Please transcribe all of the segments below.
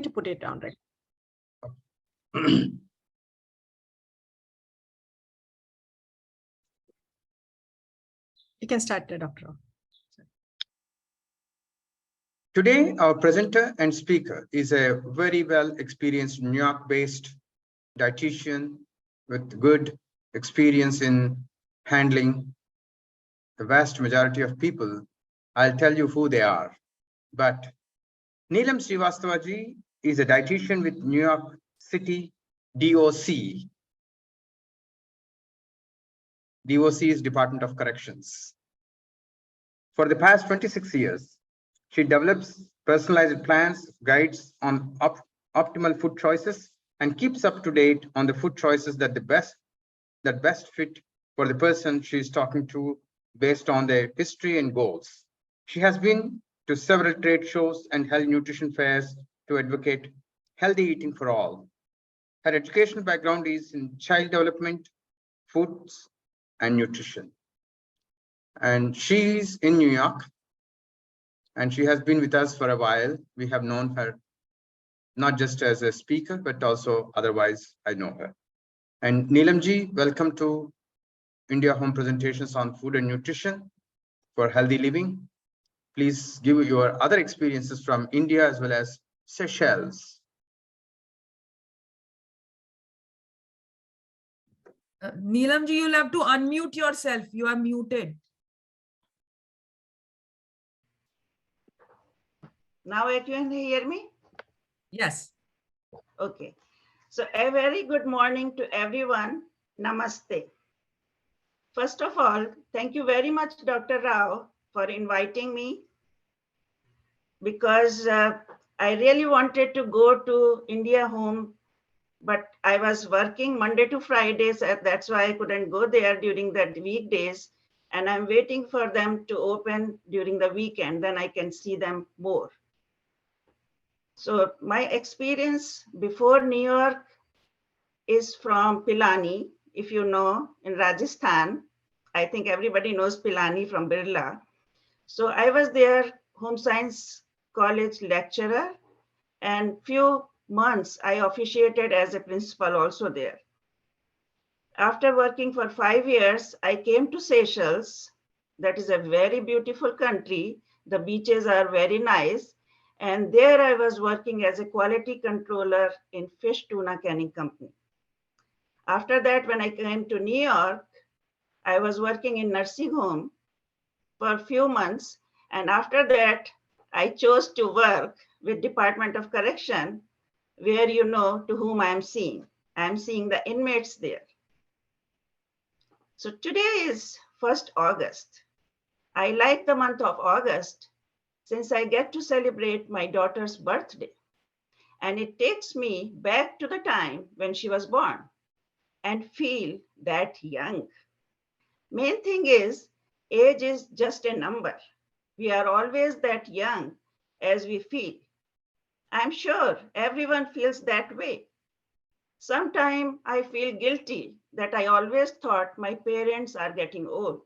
to put it down, right? You can start, Dr. Rao. Today, our presenter and speaker is a very well experienced New York-based dietitian with good experience in handling the vast majority of people. I'll tell you who they are. But Nilam Srivastavaji is a dietitian with New York City DOC. DOC is Department of Corrections. For the past 26 years, she develops personalized plans, guides on optimal food choices, and keeps up to date on the food choices that best fit for the person she is talking to based on their history and goals. She has been to several trade shows and held nutrition fairs to advocate healthy eating for all. Her educational background is in child development, foods, and nutrition. And she is in New York, and she has been with us for a while. We have known her not just as a speaker, but also otherwise I know her. And Nilamji, welcome to India Home Presentations on Food and Nutrition for Healthy Living. Please give your other experiences from India as well as Seychelles. Nilamji, you'll have to unmute yourself. You are muted. Now you can hear me? Yes. Okay. So a very good morning to everyone. Namaste. First of all, thank you very much, Dr. Rao, for inviting me, because I really wanted to go to India Home, but I was working Monday to Fridays. That's why I couldn't go there during the weekdays. And I'm waiting for them to open during the weekend. Then I can see them more. So my experience before New York is from Pilani, if you know, in Rajasthan. I think everybody knows Pilani from Birla. So I was there, home science college lecturer, and few months I officiated as a principal also there. After working for 5 years, I came to Seychelles. That is a very beautiful country. The beaches are very nice. And there I was working as a quality controller in fish tuna canning company. After that, when I came to New York, I was working in nursing home for a few months. And after that, I chose to work with Department of Correction, where you know to whom I'm seeing. I'm seeing the inmates there. So today is 1st August. I like the month of August since I get to celebrate my daughter's birthday. And it takes me back to the time when she was born and feel that young. Main thing is, age is just a number. We are always that young as we feel. I'm sure everyone feels that way. Sometimes I feel guilty that I always thought my parents are getting old.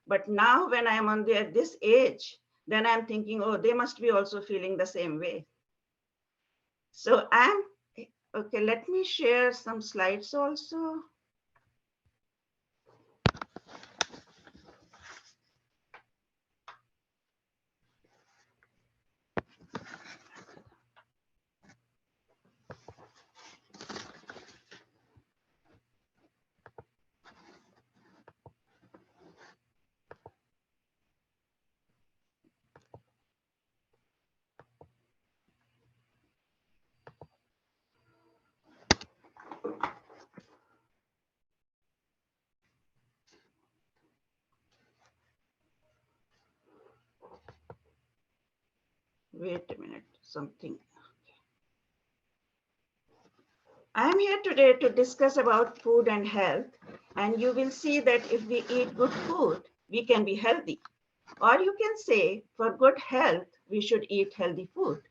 But now when I'm on this age, then I'm thinking, oh, they must be also feeling the same way. So okay, let me share some slides also. Wait a minute, something. I'm here today to discuss about food and health, and you will see that if we eat good food, we can be healthy. Or you can say, for good health, we should eat healthy food.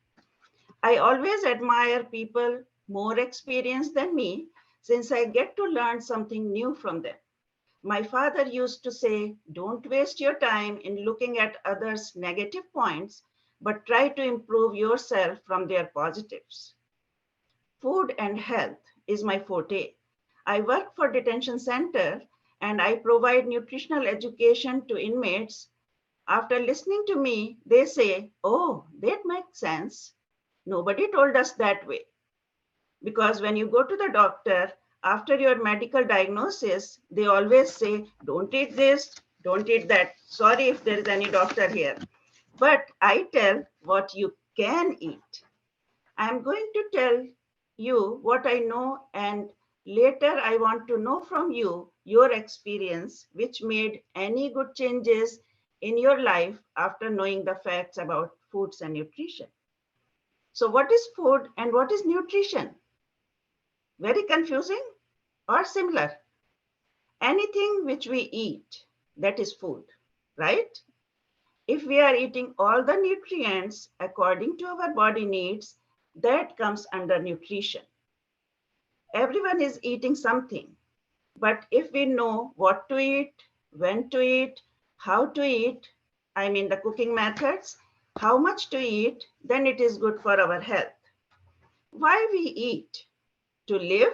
I always admire people more experienced than me, since I get to learn something new from them. My father used to say, don't waste your time in looking at others' negative points, but try to improve yourself from their positives. Food and health is my forte. I work for detention center and I provide nutritional education to inmates. After listening to me, they say, oh, that makes sense. Nobody told us that way. Because when you go to the doctor, after your medical diagnosis, they always say, don't eat this, don't eat that. Sorry if there is any doctor here. But I tell what you can eat. I'm going to tell you what I know, and later I want to know from you your experience, which made any good changes in your life after knowing the facts about foods and nutrition. So what is food and what is nutrition? Very confusing or similar? Anything which we eat, that is food, right? If we are eating all the nutrients according to our body needs, that comes under nutrition. Everyone is eating something, but if we know what to eat, when to eat, how to eat, I mean the cooking methods, how much to eat, then it is good for our health. Why we eat? To live,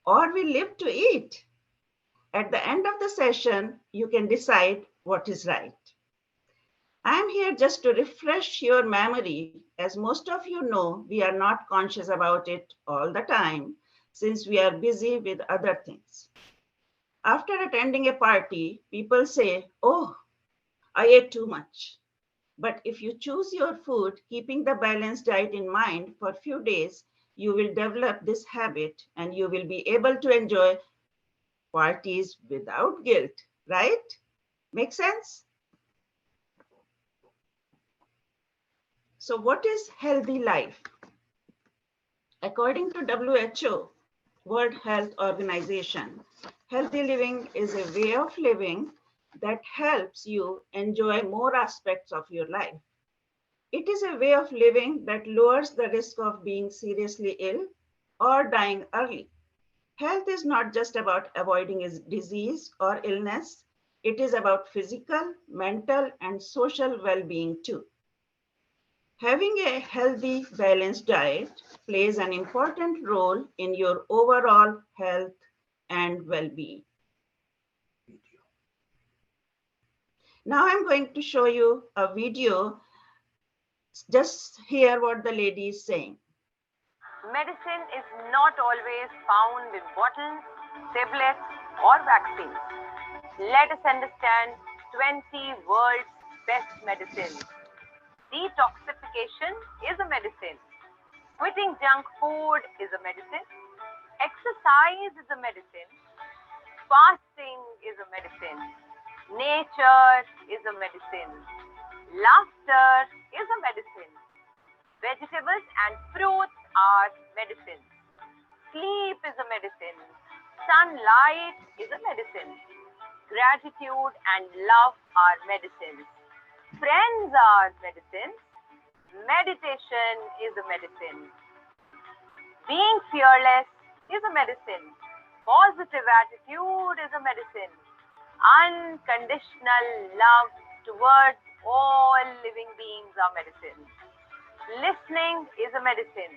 or we live to eat? At the end of the session, you can decide what is right. I'm here just to refresh your memory. As most of you know, we are not conscious about it all the time since we are busy with other things. After attending a party, people say, oh, I ate too much. But if you choose your food, keeping the balanced diet in mind for a few days, you will develop this habit and you will be able to enjoy parties without guilt, right? Make sense? So what is healthy life? According to WHO, World Health Organization, healthy living is a way of living that helps you enjoy more aspects of your life. It is a way of living that lowers the risk of being seriously ill or dying early. Health is not just about avoiding disease or illness. It is about physical, mental, and social well-being too. Having a healthy, balanced diet plays an important role in your overall health and well-being. Now I'm going to show you a video. Just hear what the lady is saying. Medicine is not always found in bottles, tablets, or vaccines. Let us understand 20 world's best medicines. Detoxification is a medicine. Quitting junk food is a medicine. Exercise is a medicine. Fasting is a medicine. Nature is a medicine. Laughter is a medicine. Vegetables and fruits are medicines. Sleep is a medicine. Sunlight is a medicine. Gratitude and love are medicines. Friends are medicines. Meditation is a medicine. Being fearless is a medicine. Positive attitude is a medicine. Unconditional love towards all living beings are medicine. Listening is a medicine.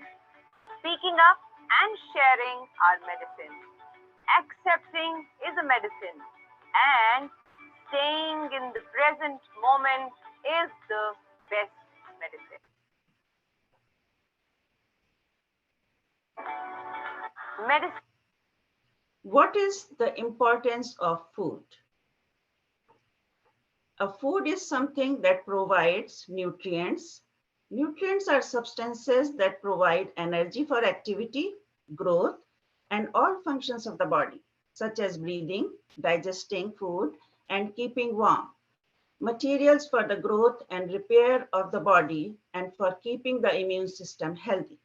Speaking up and sharing are medicine. Accepting is a medicine. And staying in the present moment is the best medicine. Medicine. What is the importance of food? A food is something that provides nutrients. Nutrients are substances that provide energy for activity, growth, and all functions of the body, such as breathing, digesting food, and keeping warm. Materials for the growth and repair of the body and for keeping the immune system healthy.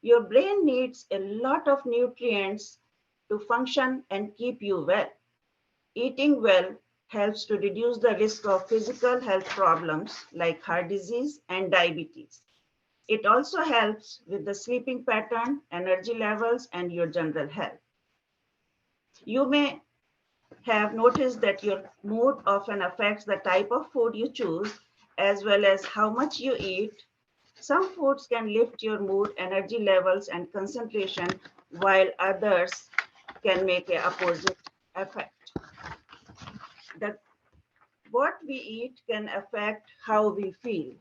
Your brain needs a lot of nutrients to function and keep you well. Eating well helps to reduce the risk of physical health problems like heart disease and diabetes. It also helps with the sleeping pattern, energy levels, and your general health. You may have noticed that your mood often affects the type of food you choose, as well as how much you eat, some foods can lift your mood, energy levels, and concentration, while others can make an opposite effect. What we eat can affect how we feel.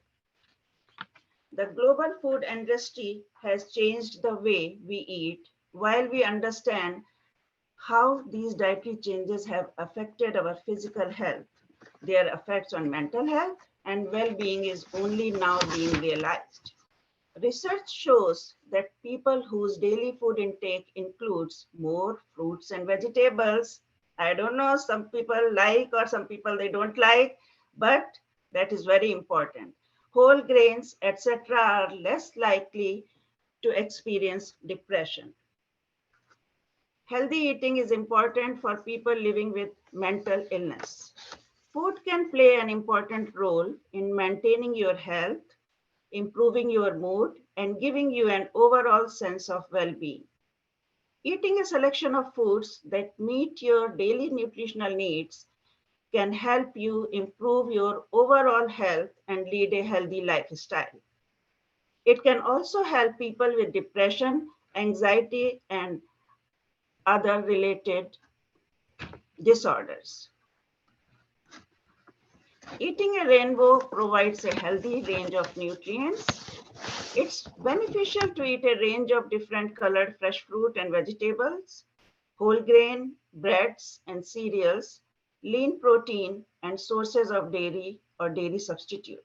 The global food industry has changed the way we eat. While we understand how these dietary changes have affected our physical health, their effects on mental health and well-being is only now being realized. Research shows that people whose daily food intake includes more fruits and vegetables, I don't know, some people like or some people they don't like, but that is very important. Whole grains, etc., are less likely to experience depression. Healthy eating is important for people living with mental illness. Food can play an important role in maintaining your health, improving your mood, and giving you an overall sense of well-being. Eating a selection of foods that meet your daily nutritional needs can help you improve your overall health and lead a healthy lifestyle. It can also help people with depression, anxiety, and other related disorders. Eating a rainbow provides a healthy range of nutrients. It's beneficial to eat a range of different colored fresh fruit and vegetables, whole grain, breads and cereals, lean protein, and sources of dairy or dairy substitute.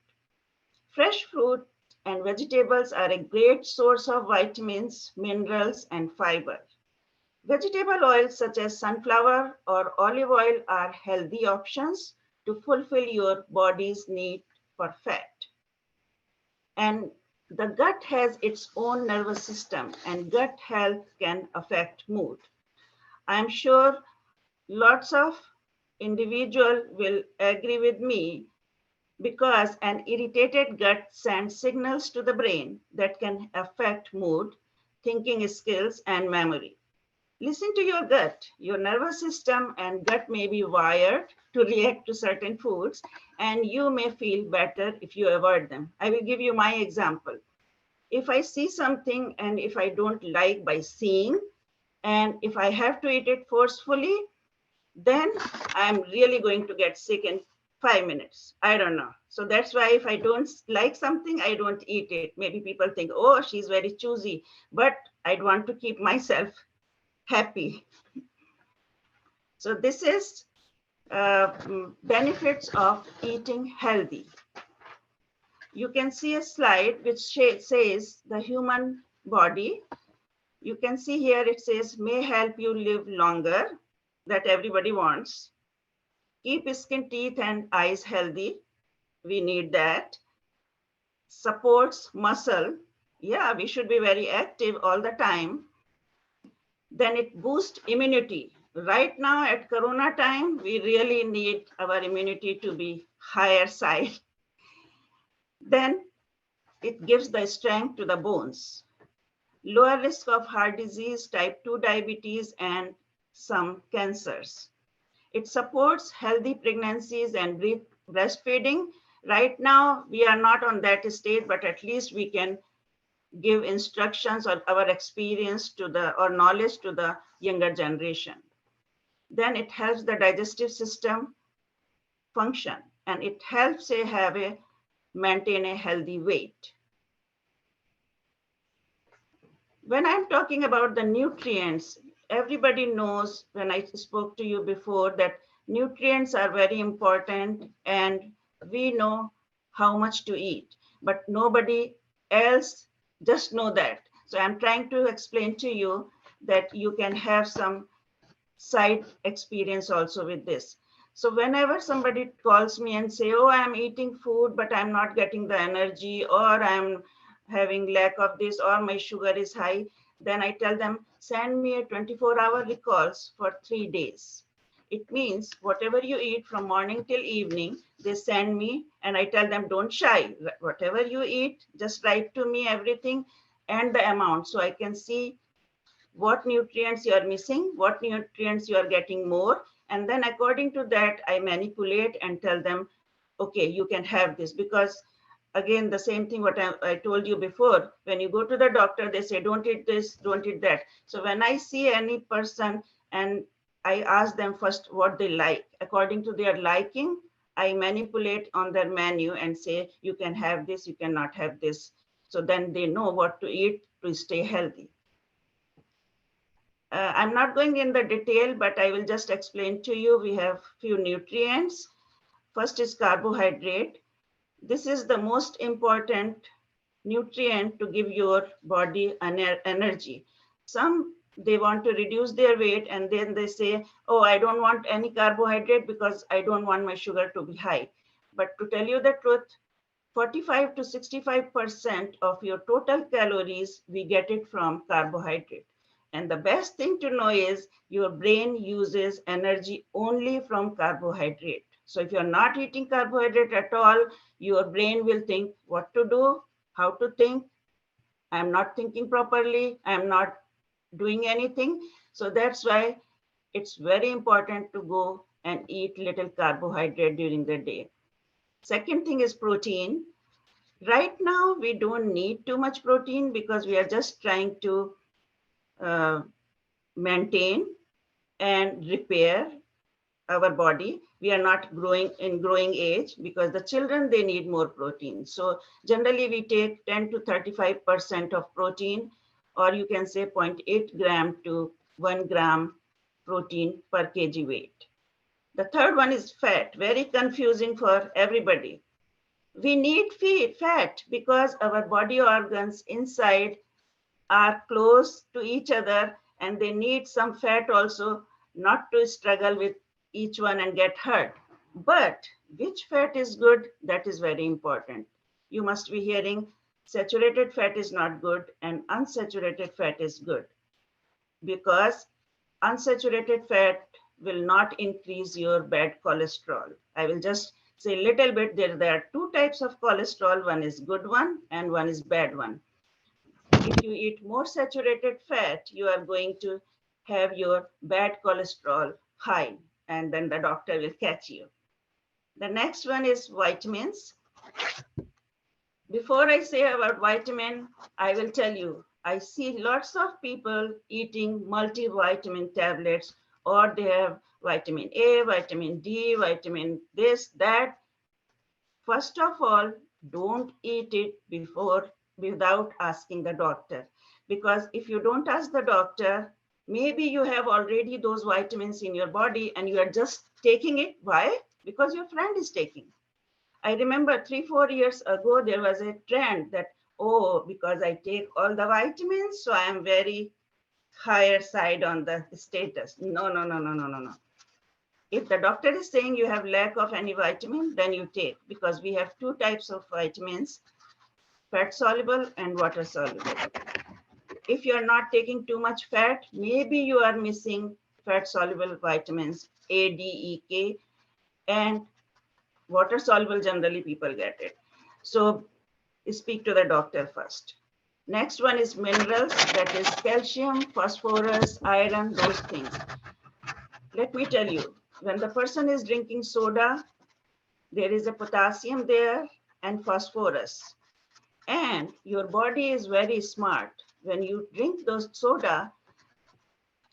Fresh fruit and vegetables are a great source of vitamins, minerals, and fiber. Vegetable oils such as sunflower or olive oil are healthy options to fulfill your body's need for fat. And the gut has its own nervous system, and gut health can affect mood. I'm sure lots of individuals will agree with me because an irritated gut sends signals to the brain that can affect mood, thinking skills, and memory. Listen to your gut. Your nervous system and gut may be wired to react to certain foods, and you may feel better if you avoid them. I will give you my example. If I see something and if I don't like by seeing, and if I have to eat it forcefully, then I'm really going to get sick in 5 minutes. I don't know. So that's why if I don't like something, I don't eat it. Maybe people think, oh, she's very choosy, but I'd want to keep myself happy. So this is benefits of eating healthy. You can see a slide which says the human body. You can see here it says may help you live longer, that everybody wants. Keep skin, teeth, and eyes healthy. We need that. Supports muscle. Yeah, we should be very active all the time. Then it boosts immunity. Right now at Corona time, we really need our immunity to be higher side. Then it gives the strength to the bones. Lower risk of heart disease, type 2 diabetes, and some cancers. It supports healthy pregnancies and breastfeeding. Right now, we are not on that stage, but at least we can give instructions or our experience to the or knowledge to the younger generation. Then it helps the digestive system function, and it helps maintain a healthy weight. When I'm talking about the nutrients, everybody knows when I spoke to you before that nutrients are very important and we know how much to eat, but nobody else just know that. So I'm trying to explain to you that you can have some side experience also with this. So whenever somebody calls me and say, oh, I'm eating food, but I'm not getting the energy, or I'm having lack of this, or my sugar is high, then I tell them, send me a 24-hour recalls for 3 days. It means whatever you eat from morning till evening, they send me and I tell them, don't shy. Whatever you eat, just write to me everything and the amount so I can see what nutrients you are missing, what nutrients you are getting more. And then according to that, I manipulate and tell them okay, you can have this. Because again, the same thing what I told you before, when you go to the doctor, they say, don't eat this, don't eat that. So when I see any person and I ask them first what they like, according to their liking, I manipulate on their menu and say, you can have this, you cannot have this. So then they know what to eat to stay healthy. I'm not going in the detail, but I will just explain to you. We have few nutrients. First is carbohydrate. This is the most important nutrient to give your body energy. Some, they want to reduce their weight and then they say, oh, I don't want any carbohydrate because I don't want my sugar to be high. But to tell you the truth, 45 to 65% of your total calories, we get it from carbohydrate. And the best thing to know is your brain uses energy only from carbohydrate. So if you're not eating carbohydrate at all, your brain will think what to do, how to think. I'm not thinking properly. I'm not doing anything. So that's why it's very important to go and eat little carbohydrate during the day. Second thing is protein. Right now, we don't need too much protein because we are just trying to maintain and repair our body. We are not growing in growing age because the children, they need more protein. So generally we take 10 to 35% of protein, or you can say 0.8 gram to 1 gram protein per kg weight. The third one is fat, very confusing for everybody. We need fat because our body organs inside are close to each other and they need some fat also, not to struggle with each one and get hurt. But which fat is good? That is very important. You must be hearing saturated fat is not good and unsaturated fat is good, because unsaturated fat will not increase your bad cholesterol. I will just say a little bit. There are two types of cholesterol. One is good one and one is bad one. If you eat more saturated fat, you are going to have your bad cholesterol high, and then the doctor will catch you. The next one is vitamins. Before I say about vitamin, I will tell you, I see lots of people eating multivitamin tablets, or they have vitamin A, vitamin D, vitamin this, that. First of all, don't eat it without asking the doctor. Because if you don't ask the doctor, maybe you have already those vitamins in your body and you are just taking it. Why? Because your friend is taking. I remember 3-4 years ago, there was a trend that, oh, because I take all the vitamins, so I am very higher side on the status. No, no, no, no, no, no, no. If the doctor is saying you have lack of any vitamin, then you take, because we have two types of vitamins, fat soluble and water soluble. If you are not taking too much fat, maybe you are missing fat soluble vitamins A, D, E, K, and water soluble, generally people get it. So speak to the doctor first. Next one is minerals, that is calcium, phosphorus, iron, those things. Let me tell you, when the person is drinking soda, there is a potassium there and phosphorus. And your body is very smart. When you drink those soda,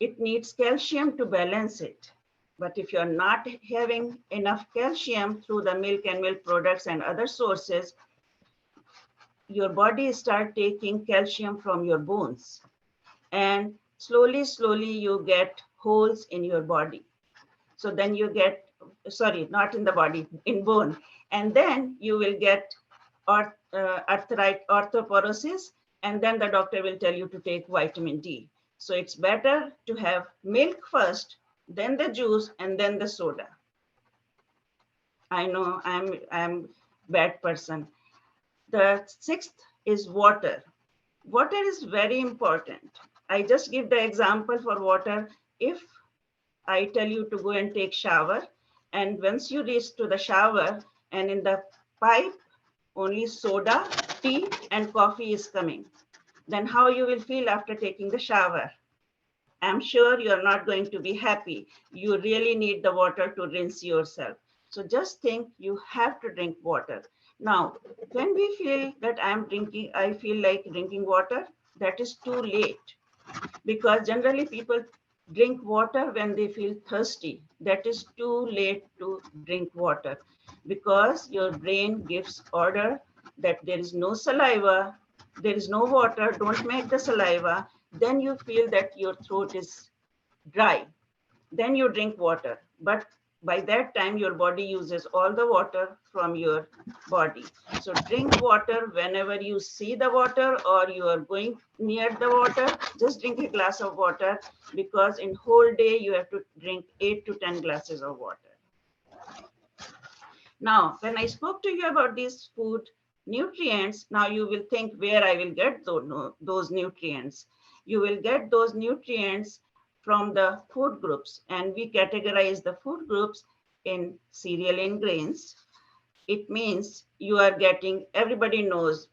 it needs calcium to balance it. But if you're not having enough calcium through the milk and milk products and other sources, your body start taking calcium from your bones. And slowly, slowly you get holes in your body. So then you get, sorry, not in the body, in bone. And then you will get osteoporosis, and then the doctor will tell you to take vitamin D. So it's better to have milk first, then the juice, and then the soda. I know I'm bad person. The sixth is water. Water is very important. I just give the example for water. If I tell you to go and take shower, and once you reach to the shower and in the pipe only soda, tea and coffee is coming, then how you will feel after taking the shower? I'm sure you're not going to be happy. You really need the water to rinse yourself. So just think, you have to drink water. Now, when we feel that I feel like drinking water, that is too late, because generally people drink water when they feel thirsty. That is too late to drink water, because your brain gives order that there is no saliva, there is no water, don't make the saliva. Then you feel that your throat is dry. Then you drink water. But by that time, your body uses all the water from your body. So drink water whenever you see the water or you are going near the water. Just drink a glass of water, because in whole day you have to drink 8 to 10 glasses of water. Now, when I spoke to you about these food nutrients, now you will think where I will get those nutrients. You will get those nutrients from the food groups, and we categorize the food groups in cereal and grains. It means you are getting, everybody knows,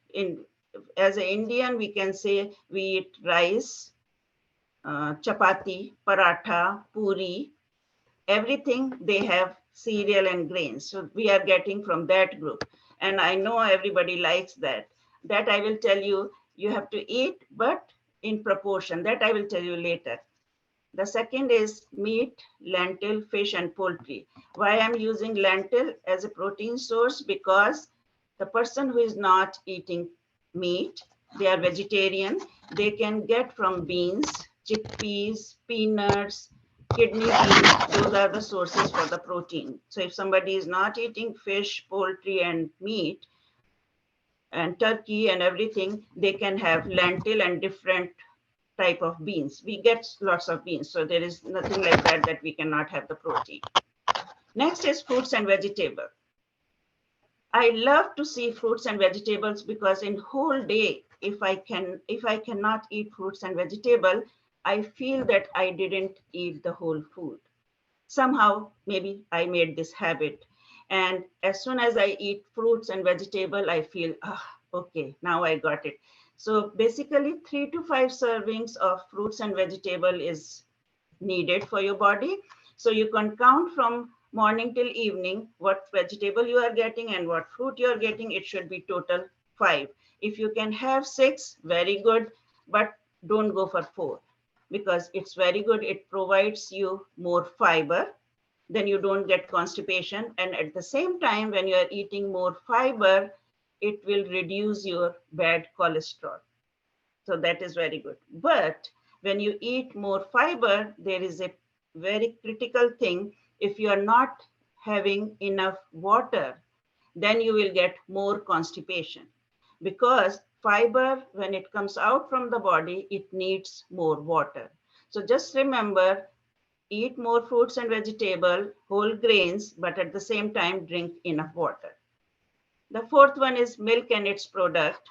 as an Indian, we can say we eat rice, chapati, paratha, puri, everything they have cereal and grains. So we are getting from that group. And I know everybody likes that. That I will tell you, you have to eat, but in proportion. That I will tell you later. The second is meat, lentil, fish, and poultry. Why I'm using lentil as a protein source? Because the person who is not eating meat, they are vegetarian, they can get from beans, chickpeas, peanuts, kidney beans. Those are the sources for the protein. So if somebody is not eating fish, poultry, and meat, and turkey and everything, they can have lentil and different type of beans. We get lots of beans, so there is nothing like that we cannot have the protein. Next is fruits and vegetables. I love to see fruits and vegetables, because in whole day, if I cannot eat fruits and vegetable, I feel that I didn't eat the whole food. Somehow, maybe I made this habit. And as soon as I eat fruits and vegetable, I feel, okay, now I got it. So basically 3 to 5 servings of fruits and vegetable is needed for your body. So you can count from morning till evening what vegetable you are getting and what fruit you are getting. It should be total 5. If you can have 6, very good, but don't go for 4, because it's very good. It provides you more fiber. Then you don't get constipation. And at the same time, when you are eating more fiber, it will reduce your bad cholesterol. So that is very good. But when you eat more fiber, there is a very critical thing. If you are not having enough water, then you will get more constipation, because fiber, when it comes out from the body, it needs more water. So just remember, eat more fruits and vegetable, whole grains, but at the same time, drink enough water. The fourth one is milk and its product.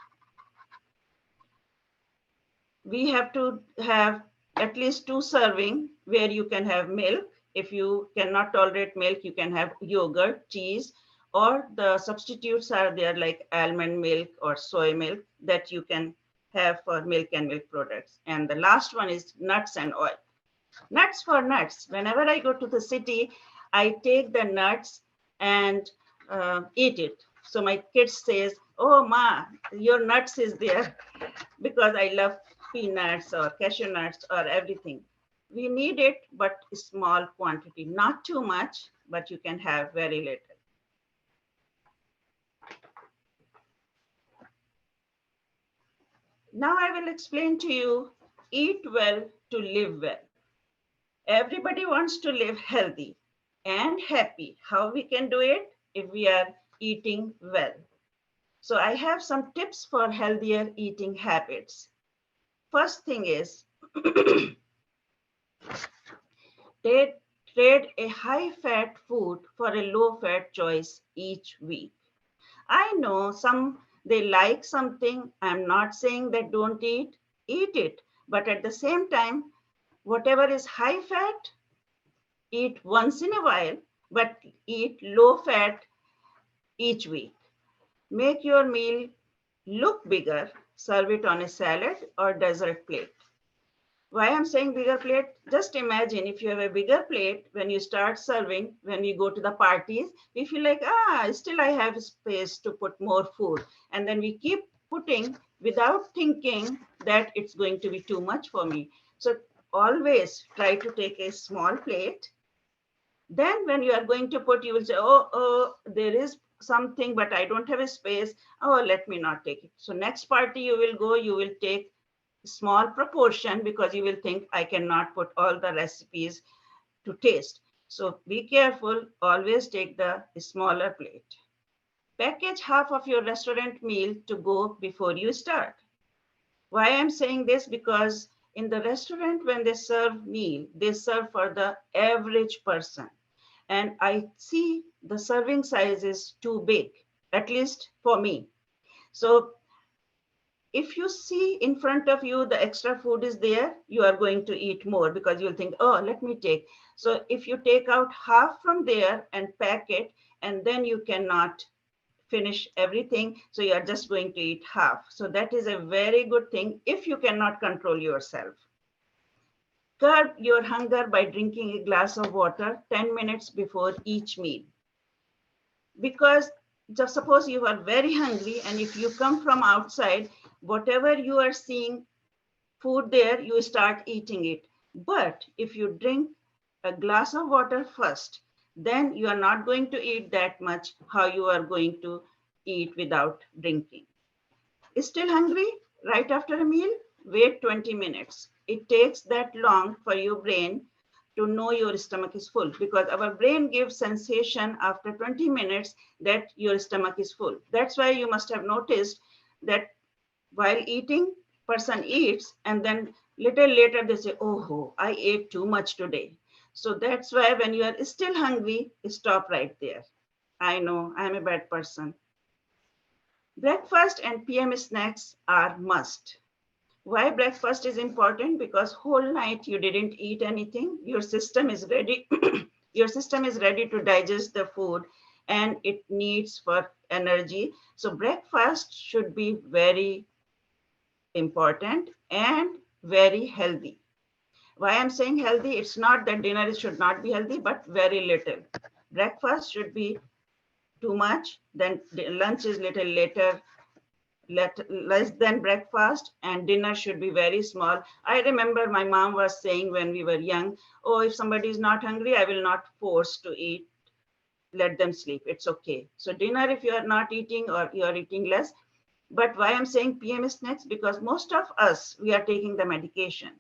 We have to have at least 2 serving where you can have milk. If you cannot tolerate milk, you can have yogurt, cheese, or the substitutes are there like almond milk or soy milk that you can have for milk and milk products. And the last one is nuts and oil. Nuts for nuts. Whenever I go to the city, I take the nuts and eat it. So my kids says, "Oh ma, your nuts is there," because I love peanuts or cashew nuts or everything. We need it, but small quantity, not too much, but you can have very little. Now I will explain to you, eat well to live well. Everybody wants to live healthy and happy. How we can do it? If we are eating well. So I have some tips for healthier eating habits. First thing is, trade a high-fat food for a low-fat choice each week. I know they like something. I'm not saying that don't eat it. But at the same time, whatever is high-fat, eat once in a while, but eat low-fat each week. Make your meal look bigger. Serve it on a salad or dessert plate. Why I'm saying bigger plate, just imagine if you have a bigger plate, when you start serving, when you go to the parties, we feel like, still I have space to put more food. And then we keep putting without thinking that it's going to be too much for me. So always try to take a small plate. Then when you are going to put, you will say, oh, there is something, but I don't have a space. Oh, let me not take it. So next party you will go, you will take small proportion because you will think I cannot put all the recipes to taste. So be careful, always take the smaller plate. Package half of your restaurant meal to go before you start. Why I'm saying this? Because in the restaurant, when they serve meal, they serve for the average person. And I see the serving size is too big, at least for me. So if you see in front of you the extra food is there, you are going to eat more because you'll think, oh, let me take. So if you take out half from there and pack it, and then you cannot finish everything, so you are just going to eat half. So that is a very good thing if you cannot control yourself. Curb your hunger by drinking a glass of water 10 minutes before each meal. Because just suppose you are very hungry, and if you come from outside, whatever you are seeing food there, you start eating it. But if you drink a glass of water first, then you are not going to eat that much how you are going to eat without drinking. Still hungry right after a meal? Wait 20 minutes. It takes that long for your brain to know your stomach is full, because our brain gives sensation after 20 minutes that your stomach is full. That's why you must have noticed that while eating, person eats and then little later they say, oh, I ate too much today. So that's why when you are still hungry, stop right there. I know I'm a bad person. Breakfast and PM snacks are must. Why breakfast is important? Because whole night you didn't eat anything. Your system is ready. Your system is ready to digest the food and it needs for energy. So breakfast should be very important and very healthy. Why I'm saying healthy, it's not that dinner should not be healthy, but very little. Breakfast should be too much, then lunch is little later, less than breakfast, and dinner should be very small. I remember my mom was saying when we were young, oh, if somebody is not hungry, I will not force to eat, let them sleep, it's okay. So dinner, if you are not eating or you are eating less. But why I'm saying PM snacks, because most of us, we are taking the medication.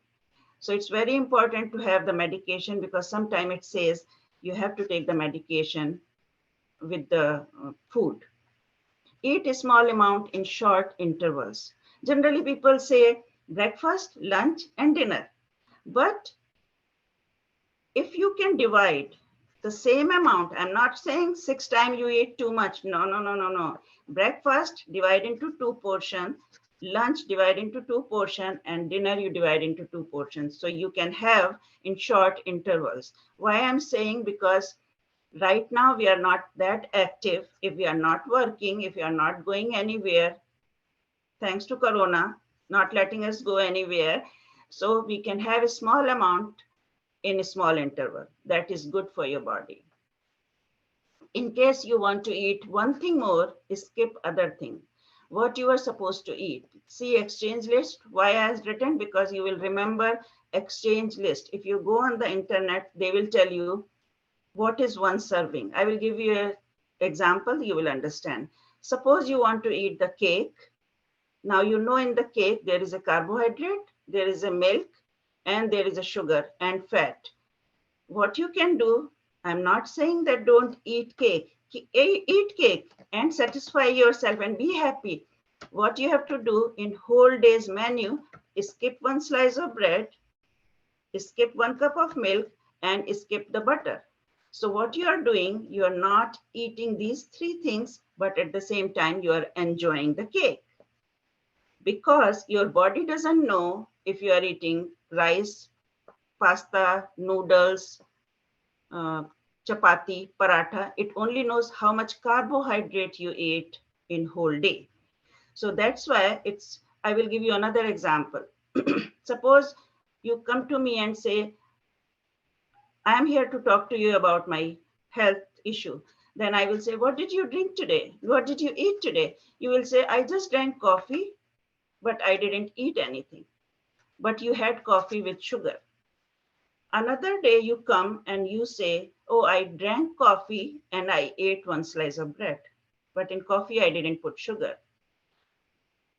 So it's very important to have the medication, because sometimes it says you have to take the medication with the food. Eat a small amount in short intervals. Generally, people say breakfast, lunch, and dinner. But if you can divide the same amount, I'm not saying 6 times you eat too much. No. Breakfast divide into 2 portions, lunch divide into 2 portions, and dinner you divide into 2 portions. So you can have in short intervals. Why I'm saying, because right now we are not that active. If we are not working, if we are not going anywhere, thanks to Corona, not letting us go anywhere. So we can have a small amount in a small interval. That is good for your body. In case you want to eat one thing more, skip other thing. What you are supposed to eat. See exchange list. Why I has written? Because you will remember exchange list. If you go on the internet, they will tell you what is one serving. I will give you an example, you will understand. Suppose you want to eat the cake. Now you know in the cake there is a carbohydrate, there is a milk, and there is a sugar and fat. What you can do, I'm not saying that don't eat cake. Eat cake and satisfy yourself and be happy. What you have to do in whole day's menu is skip one slice of bread, skip 1 cup of milk, and skip the butter. So what you are doing, you are not eating these 3 things, but at the same time, you are enjoying the cake. Because your body doesn't know if you are eating rice, pasta, noodles, chapati, paratha. It only knows how much carbohydrate you ate in whole day. So that's why I will give you another example. Suppose You come to me and say, I'm here to talk to you about my health issue. Then I will say, what did you drink today? What did you eat today? You will say, I just drank coffee, but I didn't eat anything. But you had coffee with sugar. Another day you come and you say, oh, I drank coffee and I ate one slice of bread. But in coffee, I didn't put sugar.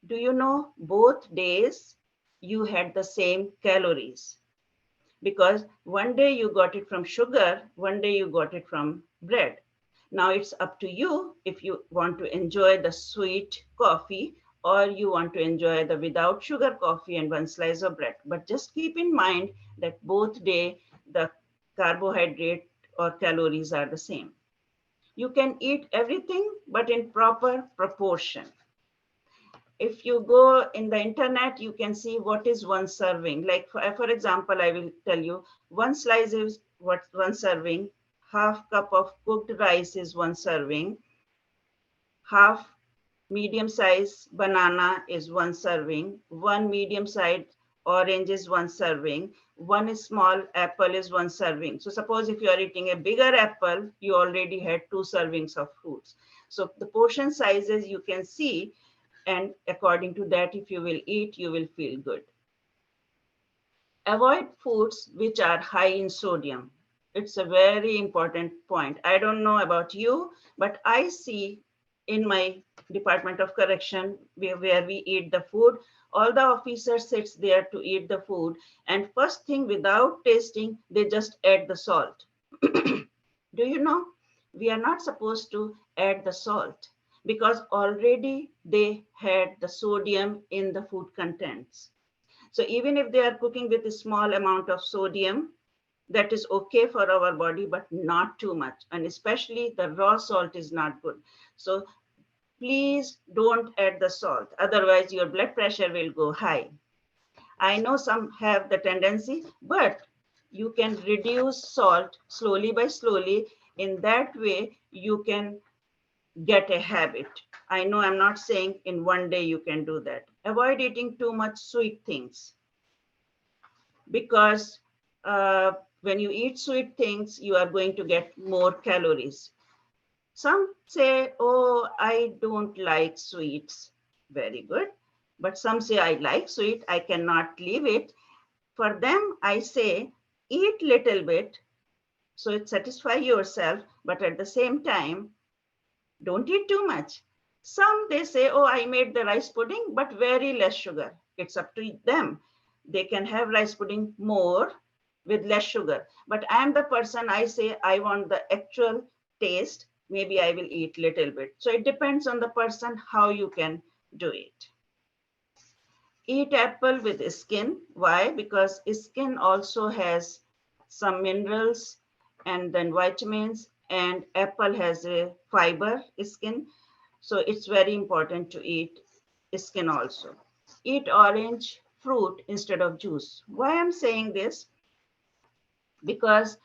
Do you know both days you had the same calories? Because one day you got it from sugar, one day you got it from bread. Now it's up to you if you want to enjoy the sweet coffee or you want to enjoy the without sugar coffee and one slice of bread. But just keep in mind that both day the carbohydrate or calories are the same. You can eat everything, but in proper proportion. If you go in the internet, you can see what is one serving. Like for example, I will tell you one slice is what one serving, half cup of cooked rice is one serving, half medium size banana is one serving, one medium size orange is one serving, one small apple is one serving. So suppose if you are eating a bigger apple, you already had 2 servings of fruits. So the portion sizes you can see, and according to that, if you will eat, you will feel good. Avoid foods which are high in sodium. It's a very important point. I don't know about you, but I see in my Department of Correction where we eat the food, all the officers sits there to eat the food, and first thing without tasting, they just add the salt. Do you know? We are not supposed to add the salt because already they had the sodium in the food contents. So even if they are cooking with a small amount of sodium, that is okay for our body, but not too much. And especially the raw salt is not good. So please don't add the salt. Otherwise, your blood pressure will go high. I know some have the tendency, but you can reduce salt slowly by slowly. In that way, you can get a habit. I know I'm not saying in one day you can do that. Avoid eating too much sweet things because when you eat sweet things, you are going to get more calories. Some say, oh, I don't like sweets. Very good. But some say, I like sweet. I cannot leave it. For them, I say, eat little bit so it satisfy yourself, but at the same time, don't eat too much. Some they say, oh, I made the rice pudding, but very less sugar. It's up to them. They can have rice pudding more with less sugar. But I am the person, I say, I want the actual taste. Maybe I will eat little bit. So it depends on the person how you can do it. Eat apple with skin. Why? Because skin also has some minerals and then vitamins, and apple has a fiber skin. So it's very important to eat skin also. Eat orange fruit instead of juice. Why I'm saying this? Because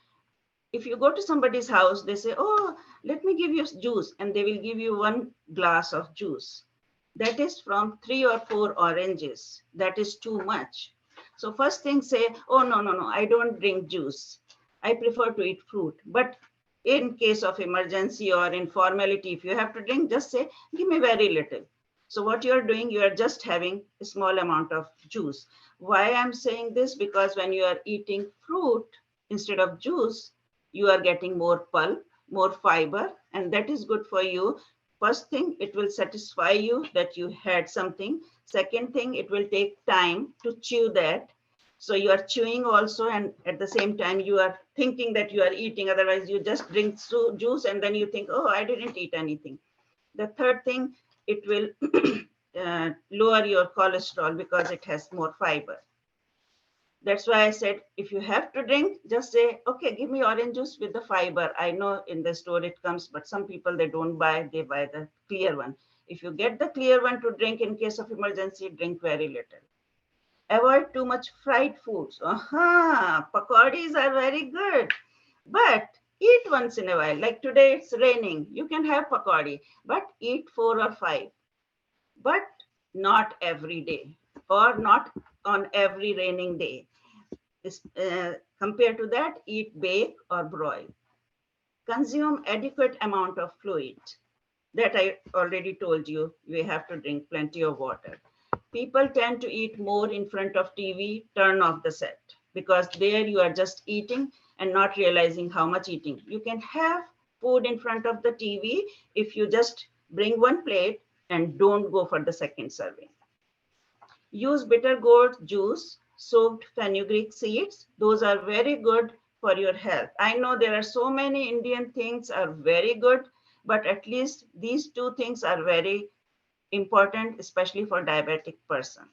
if you go to somebody's house, they say, oh, let me give you juice, and they will give you one glass of juice. That is from 3 or 4 oranges. That is too much. So first thing say, oh, no, I don't drink juice. I prefer to eat fruit. But in case of emergency or informality, if you have to drink, just say, give me very little. So what you're doing, you are just having a small amount of juice. Why I'm saying this? Because when you are eating fruit instead of juice, you are getting more pulp, more fiber, and that is good for you. First thing, it will satisfy you that you had something. Second thing, it will take time to chew that. So you are chewing also, and at the same time, you are thinking that you are eating. Otherwise, you just drink juice and then you think, oh, I didn't eat anything. The third thing, it will lower your cholesterol because it has more fiber. That's why I said, if you have to drink, just say, okay, give me orange juice with the fiber. I know in the store it comes, but some people, they don't buy, they buy the clear one. If you get the clear one to drink in case of emergency, drink very little. Avoid too much fried foods. Pakodis are very good, but eat once in a while. Like today it's raining, you can have pakodi, but eat 4 or 5, but not every day or not on every raining day. Compared to that, eat, bake, or broil. Consume adequate amount of fluid. That I already told you, we have to drink plenty of water. People tend to eat more in front of TV, turn off the set, because there you are just eating and not realizing how much eating. You can have food in front of the TV if you just bring one plate and don't go for the second serving. Use bitter gourd juice, soaked fenugreek seeds. Those are very good for your health. I know there are so many Indian things are very good, but at least these two things are very important, especially for diabetic person.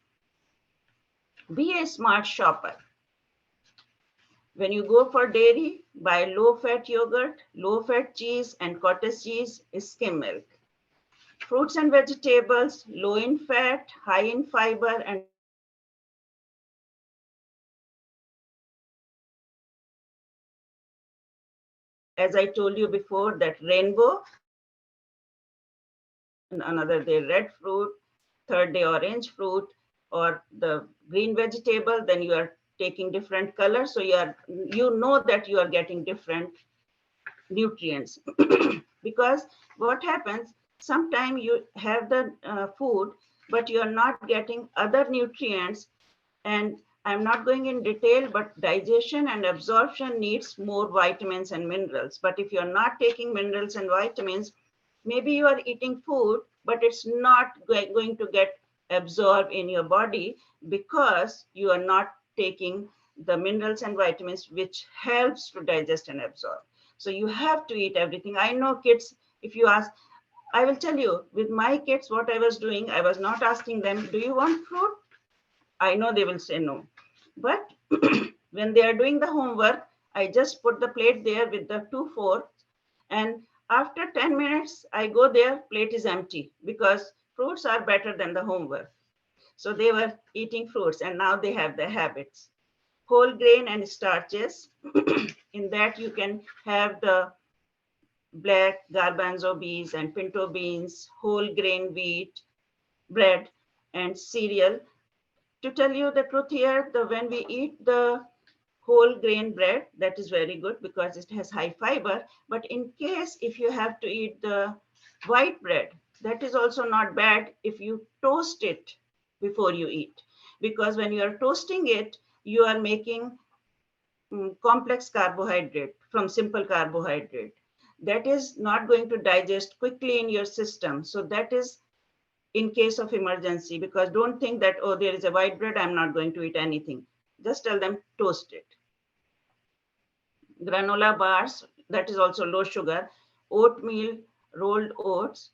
Be a smart shopper. When you go for dairy, buy low-fat yogurt, low-fat cheese, and cottage cheese, skim milk. Fruits and vegetables, low in fat, high in fiber, and as I told you before, that rainbow, another day red fruit, third day orange fruit, or the green vegetable, then you are taking different colors. So you know that you are getting different nutrients. Because what happens, sometimes you have the food, but you are not getting other nutrients. And I'm not going in detail, but digestion and absorption needs more vitamins and minerals. But if you're not taking minerals and vitamins, maybe you are eating food, but it's not going to get absorbed in your body because you are not taking the minerals and vitamins, which helps to digest and absorb. So you have to eat everything. I know kids, if you ask, I will tell you, with my kids, what I was doing, I was not asking them, do you want fruit? I know they will say no. But when they are doing the homework, I just put the plate there with the 2 forks. And after 10 minutes, I go there, plate is empty, because fruits are better than the homework. So they were eating fruits, and now they have the habits. Whole grain and starches. In that you can have the black garbanzo beans and pinto beans, whole grain wheat, bread, and cereal. To tell you the truth here, when we eat the whole grain bread, that is very good because it has high fiber. But in case if you have to eat the white bread, that is also not bad if you toast it before you eat. Because when you are toasting it, you are making complex carbohydrate from simple carbohydrate. That is not going to digest quickly in your system. So that is in case of emergency, because don't think that, oh, there is a white bread, I'm not going to eat anything. Just tell them toast it. Granola bars, that is also low sugar. Oatmeal, rolled oats.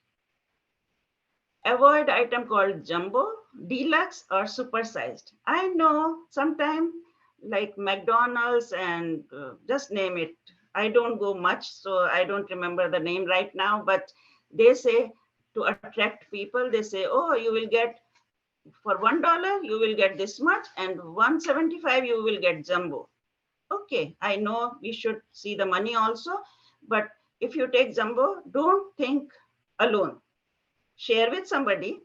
Avoid item called jumbo, deluxe, or supersized. I know sometimes like McDonald's and just name it. I don't go much, so I don't remember the name right now, but they say to attract people, they say, oh, you will get for $1, you will get this much, and $1.75, you will get jumbo. Okay, I know we should see the money also, but if you take jumbo, don't think alone. Share with somebody,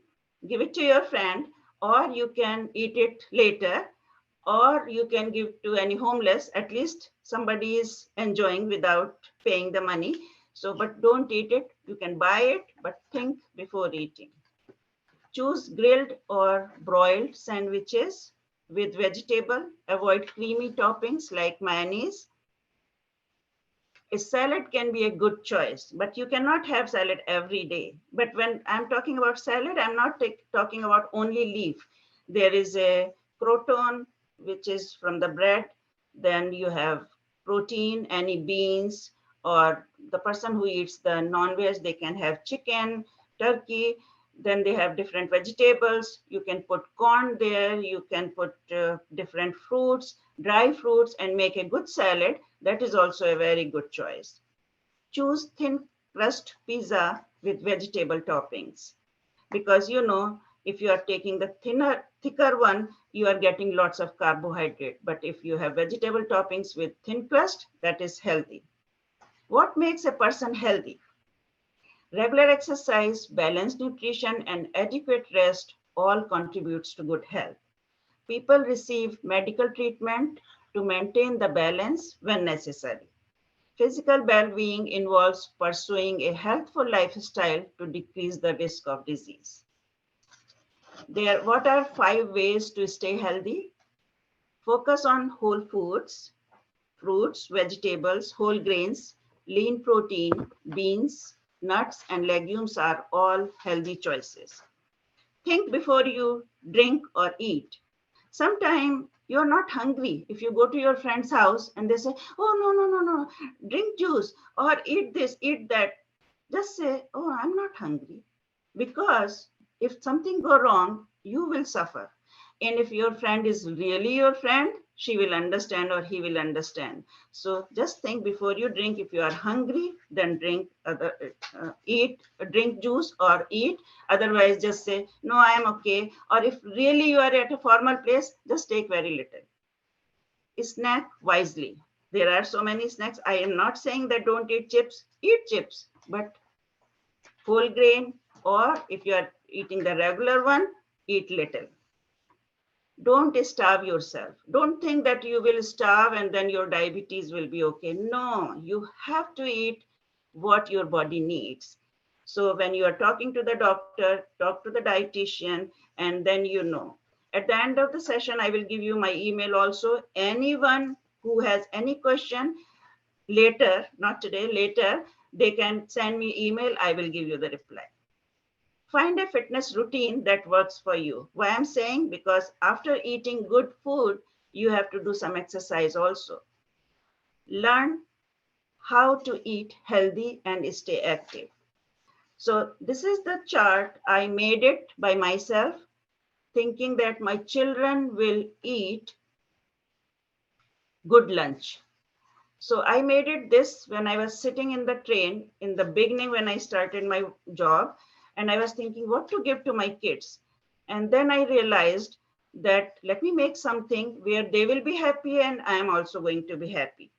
give it to your friend, or you can eat it later, or you can give to any homeless. At least somebody is enjoying without paying the money. So, but don't eat it. You can buy it, but think before eating. Choose grilled or broiled sandwiches with vegetable. Avoid creamy toppings like mayonnaise. A salad can be a good choice, but you cannot have salad every day. But when I'm talking about salad, I'm not talking about only leaf. There is a croton, which is from the bread. Then you have protein, any beans, or the person who eats the non-veg, they can have chicken, turkey. Then they have different vegetables. You can put corn there. You can put different fruits, dry fruits, and make a good salad. That is also a very good choice. Choose thin crust pizza with vegetable toppings, because you know, if you are taking the thicker one, you are getting lots of carbohydrate. But if you have vegetable toppings with thin crust, that is healthy. What makes a person healthy? Regular exercise, balanced nutrition, and adequate rest all contributes to good health. People receive medical treatment to maintain the balance when necessary. Physical well-being involves pursuing a healthful lifestyle to decrease the risk of disease. What are 5 ways to stay healthy? Focus on whole foods, fruits, vegetables, whole grains, lean protein, beans, nuts, and legumes are all healthy choices. Think before you drink or eat. Sometimes you're not hungry. If you go to your friend's house and they say, oh, no, drink juice or eat this, eat that, just say, oh, I'm not hungry. Because if something go wrong, you will suffer. And if your friend is really your friend, she will understand or he will understand. So just think before you drink. If you are hungry, then drink, drink juice or eat. Otherwise, just say, no, I am okay. Or if really you are at a formal place, just take very little. Snack wisely. There are so many snacks. I am not saying that don't eat chips, but whole grain, or if you are eating the regular one, eat little. Don't starve yourself. Don't think that you will starve and then your diabetes will be okay. No, you have to eat what your body needs. So when you are talking to the doctor, talk to the dietitian, and then you know. At the end of the session, I will give you my email also. Anyone who has any question later, not today, later, they can send me email. I will give you the reply. Find a fitness routine that works for you. Why I'm saying? Because after eating good food, you have to do some exercise also. Learn how to eat healthy and stay active. So this is the chart. I made it by myself, thinking that my children will eat good lunch. So I made it this when I was sitting in the train in the beginning when I started my job, and I was thinking what to give to my kids. And then I realized that let me make something where they will be happy and I am also going to be happy.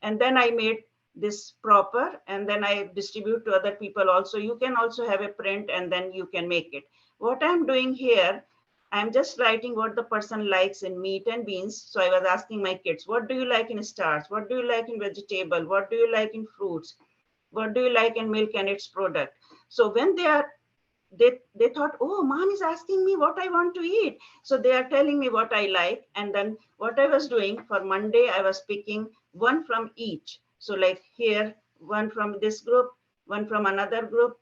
And then I made this proper, and then I distribute to other people also. You can also have a print and then you can make it. What I'm doing here, I'm just writing what the person likes in meat and beans. So I was asking my kids, what do you like in starch? What do you like in vegetable? What do you like in fruits? What do you like in milk and its product? So when they thought, oh, mom is asking me what I want to eat. So they are telling me what I like. And then what I was doing for Monday, I was picking one from each. So like here, one from this group, one from another group.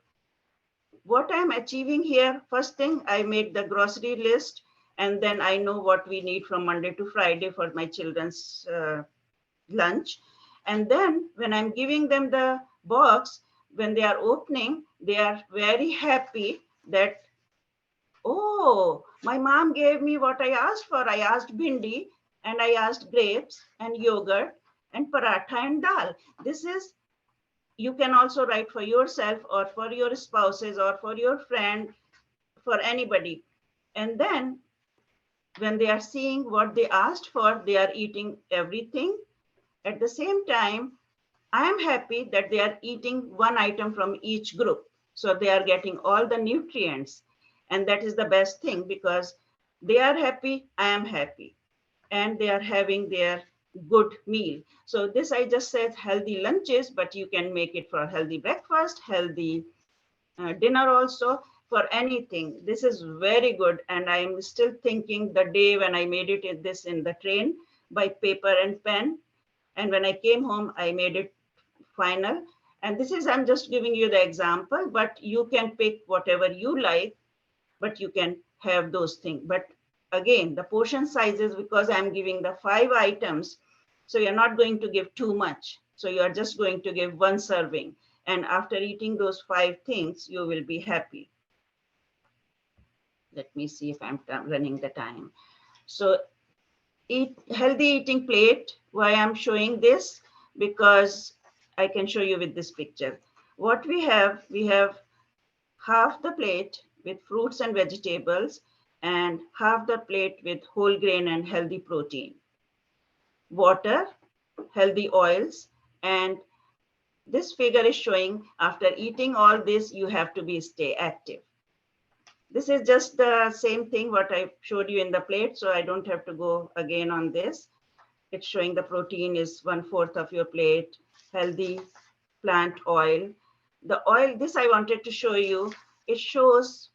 What I'm achieving here, first thing, I made the grocery list, and then I know what we need from Monday to Friday for my children's lunch. And then when I'm giving them the box, when they are opening, they are very happy that, oh, my mom gave me what I asked for. I asked bhindi and I asked grapes and yogurt and paratha and dal. This is, you can also write for yourself or for your spouses or for your friend, for anybody. And then when they are seeing what they asked for, they are eating everything. At the same time, I am happy that they are eating one item from each group. So they are getting all the nutrients. And that is the best thing because they are happy, I am happy. And they are having their good meal. So this I just said healthy lunches, but you can make it for healthy breakfast, healthy dinner also, for anything. This is very good. And I'm still thinking the day when I made it this in the train by paper and pen. And when I came home, I made it final. And this is, I'm just giving you the example, but you can pick whatever you like, but you can have those things. But again, the portion sizes, because I'm giving the 5 items, so you're not going to give too much. So you're just going to give 1 serving. And after eating those 5 things, you will be happy. Let me see if I'm running the time. So healthy eating plate, why I'm showing this, because I can show you with this picture. What we have half the plate with fruits and vegetables and half the plate with whole grain and healthy protein. Water, healthy oils, and this figure is showing after eating all this, you have to stay active. This is just the same thing what I showed you in the plate, so I don't have to go again on this. it's showing the protein is 1/4 of your plate, healthy plant oil. The oil, this I wanted to show you, it shows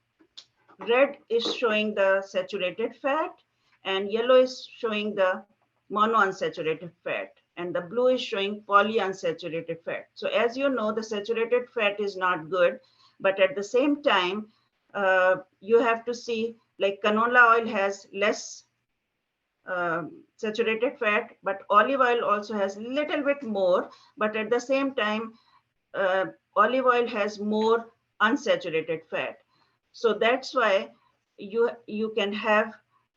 red is showing the saturated fat and yellow is showing the monounsaturated fat and the blue is showing polyunsaturated fat. So as you know, the saturated fat is not good, but at the same time, you have to see like canola oil has less saturated fat, but olive oil also has a little bit more, but at the same time, olive oil has more unsaturated fat. So that's why you can have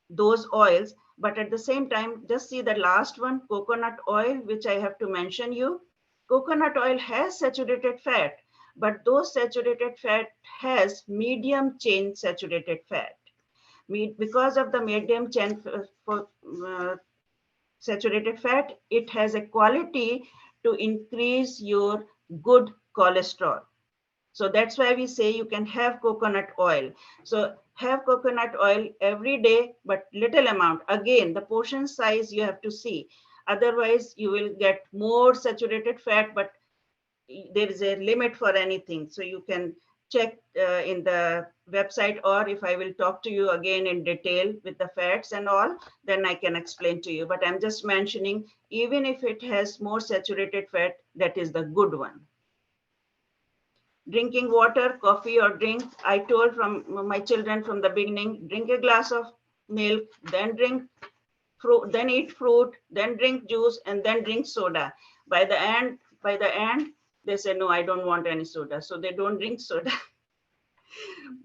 those oils, but at the same time, just see the last one, coconut oil, which I have to mention you. Coconut oil has saturated fat, but those saturated fat has medium chain saturated fat. Because of the medium chain saturated fat, it has a quality to increase your good cholesterol. So that's why we say you can have coconut oil. So have coconut oil every day, but little amount. Again, the portion size you have to see. Otherwise, you will get more saturated fat, but there is a limit for anything. So you can check in the website, or if I will talk to you again in detail with the fats and all, then I can explain to you. But I'm just mentioning, even if it has more saturated fat, that is the good one. Drinking water, coffee or drink, I told from my children from the beginning, drink a glass of milk, then drink fruit, then eat fruit, then drink juice, and then drink soda. By the end, they say, no, I don't want any soda. So they don't drink soda.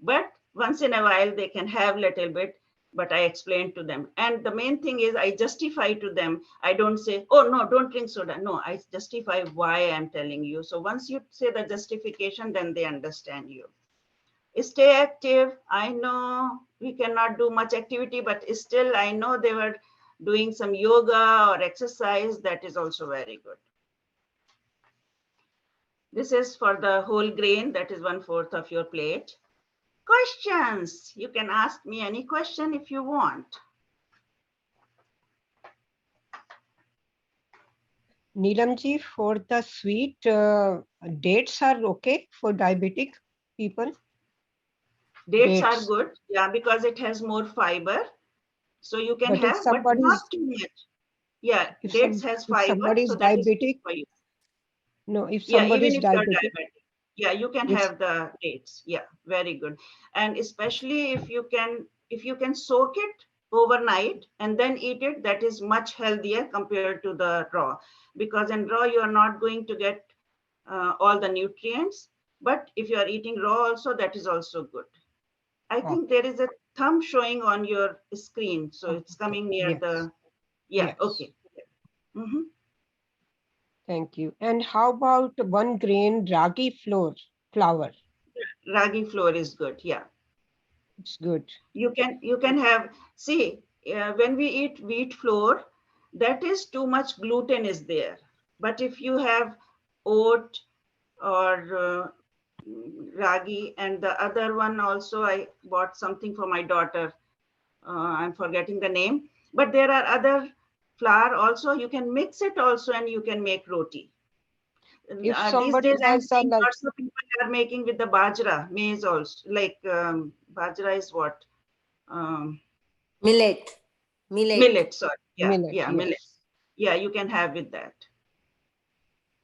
But once in a while they can have little bit, but I explained to them. And the main thing is I justify to them. I don't say, oh no, don't drink soda. No, I justify why I'm telling you. So once you say the justification, then they understand you. Stay active. I know we cannot do much activity, but still I know they were doing some yoga or exercise. That is also very good. This is for the whole grain. That is 1/4 of your plate. Questions. You can ask me any question if you want. Nilamji, for the sweet, dates are okay for diabetic people? Dates are good, yeah, because it has more fiber. So you can But if have, but somebody not is, too much. Yeah, if dates has if fiber, somebody is so that is good diabetic, for you. no, if Yeah, somebody even is if you're diabetic, diabetic. Yeah, you can yes, have the dates. Yeah, very good. And especially if you can soak it overnight and then eat it, that is much healthier compared to the raw. Because in raw, you are not going to get all the nutrients. But if you are eating raw also, that is also good. I think there is a thumb showing on your screen. So it's coming near yes, the, yeah, yes. okay. Mhm. Thank you. And how about one grain ragi flour? Ragi flour is good, yeah. It's good. You can have, see, when we eat wheat flour, that is too much gluten is there. But if you have oat or ragi, and the other one also, I bought something for my daughter. I'm forgetting the name, but there are other flour also. You can mix it also, and you can make roti. If These somebody days, I'm has a seeing like, lots of people are making with the bajra, maize also. Like bajra is what? Millet. Millet, sorry. Yeah, millet, yeah, millet. yes. Yeah, you can have with that.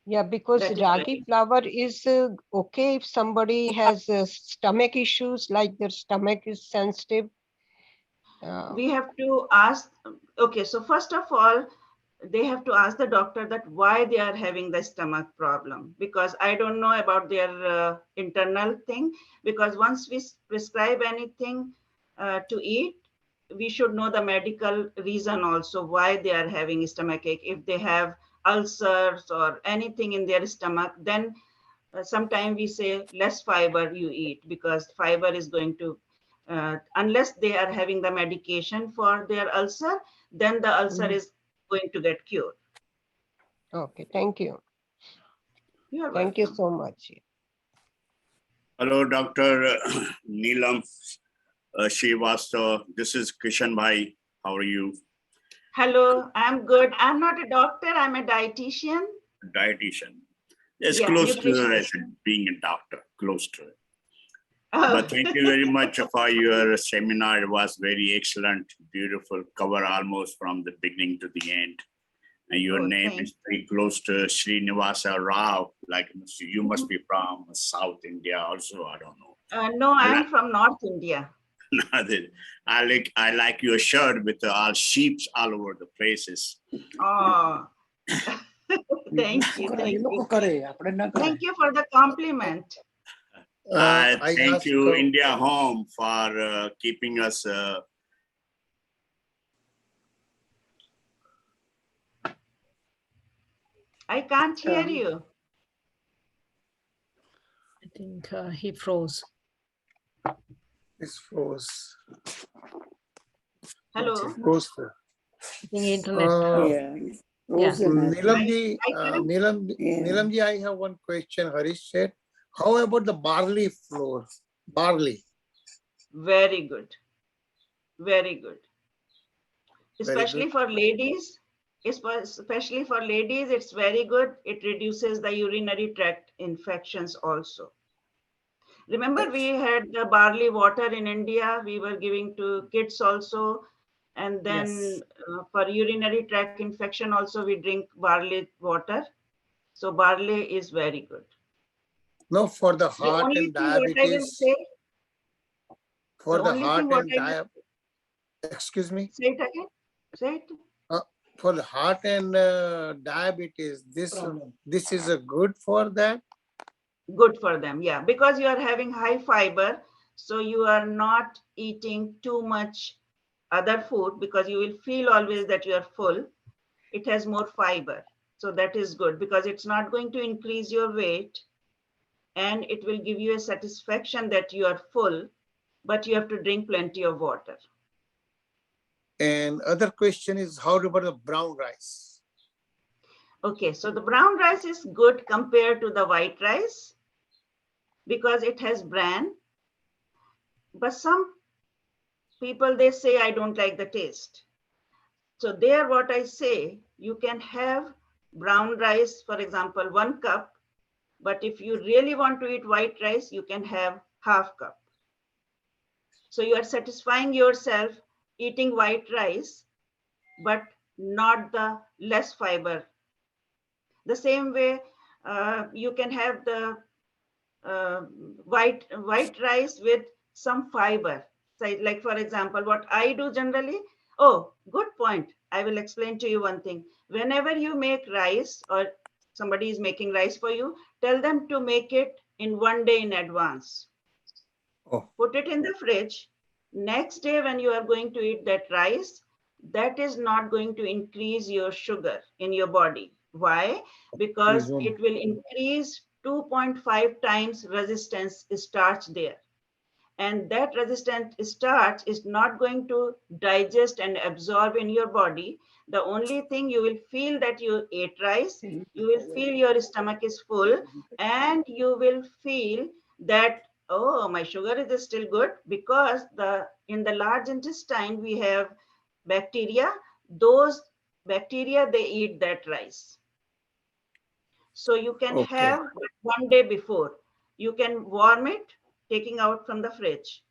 Yeah, because That is ragi very, flour is okay if somebody has stomach issues, like their stomach is sensitive. we have to ask, okay, so first of all, they have to ask the doctor that why they are having the stomach problem, because I don't know about their internal thing. Because once we prescribe anything to eat, we should know the medical reason also why they are having stomach ache. If they have ulcers or anything in their stomach, then sometimes we say less fiber you eat, because fiber is going to unless they are having the medication for their ulcer, then the ulcer is going to get cured. Okay, thank you. You are Thank you welcome. so much. Hello, Dr. Nilam Srivastava. This is Kishan Bhai. How are you? Hello, I'm good. I'm not a doctor, I'm a dietitian. Dietitian. It's Yeah, close to nutritionist. being a doctor, close to it. Oh, But thank you very much for your seminar. It was very excellent, beautiful, cover almost from the beginning to the end. And your oh, name thank is very close to Srinivasa Rao. Like you must be from South India also. I don't know. no, I'm from North India. I like your shirt with all sheeps all over the places. Oh, thank you. Thank you. Thank you for the compliment. I Thank ask, you, India Home, for keeping us. I can't hear you. I think he froze. it's froze. Hello. Froze. I think internet. Nilamji, I can't- Nilamji, I have one question. Harish said, how about the barley flour? Barley. Very good. Very good. Very Especially for ladies. Especially for ladies, it's very good. It reduces the urinary tract infections also. Remember, we had the barley water in India. We were giving to kids also. And then for urinary tract infection also, we drink barley water. So barley is very good. No, for the The heart only and thing what I will diabetes. say, For the the only heart thing what and I will diabetes. Excuse me. say it again. Say it. For the heart and diabetes, this is a good for that. Good for them, yeah, because you are having high fiber, so you are not eating too much other food because you will feel always that you are full. It has more fiber, so that is good because it's not going to increase your weight and it will give you a satisfaction that you are full, but you have to drink plenty of water. And other question is, how about the brown rice? Okay, so the brown rice is good compared to the white rice because it has bran, but some people, they say, I don't like the taste. So there, what I say, you can have brown rice, for example, 1 cup, but if you really want to eat white rice, you can have half cup. So you are satisfying yourself eating white rice, but not the less fiber. The same way, you can have the white rice with some fiber. So like, for example, what I do generally, oh, good point. I will explain to you one thing. Whenever you make rice or somebody is making rice for you, tell them to make it in 1 day in advance. Oh. Put it in the fridge. Next day, when you are going to eat that rice, that is not going to increase your sugar in your body. Why? Because it will increase 2.5 times resistance starch there. And that resistant starch is not going to digest and absorb in your body. The only thing you will feel that you ate rice, you will feel your stomach is full, and you will feel that, oh, my sugar is still good, because in the large intestine we have bacteria. Those bacteria, they eat that rice. So you can have 1 day before. You can warm it, taking out from the fridge.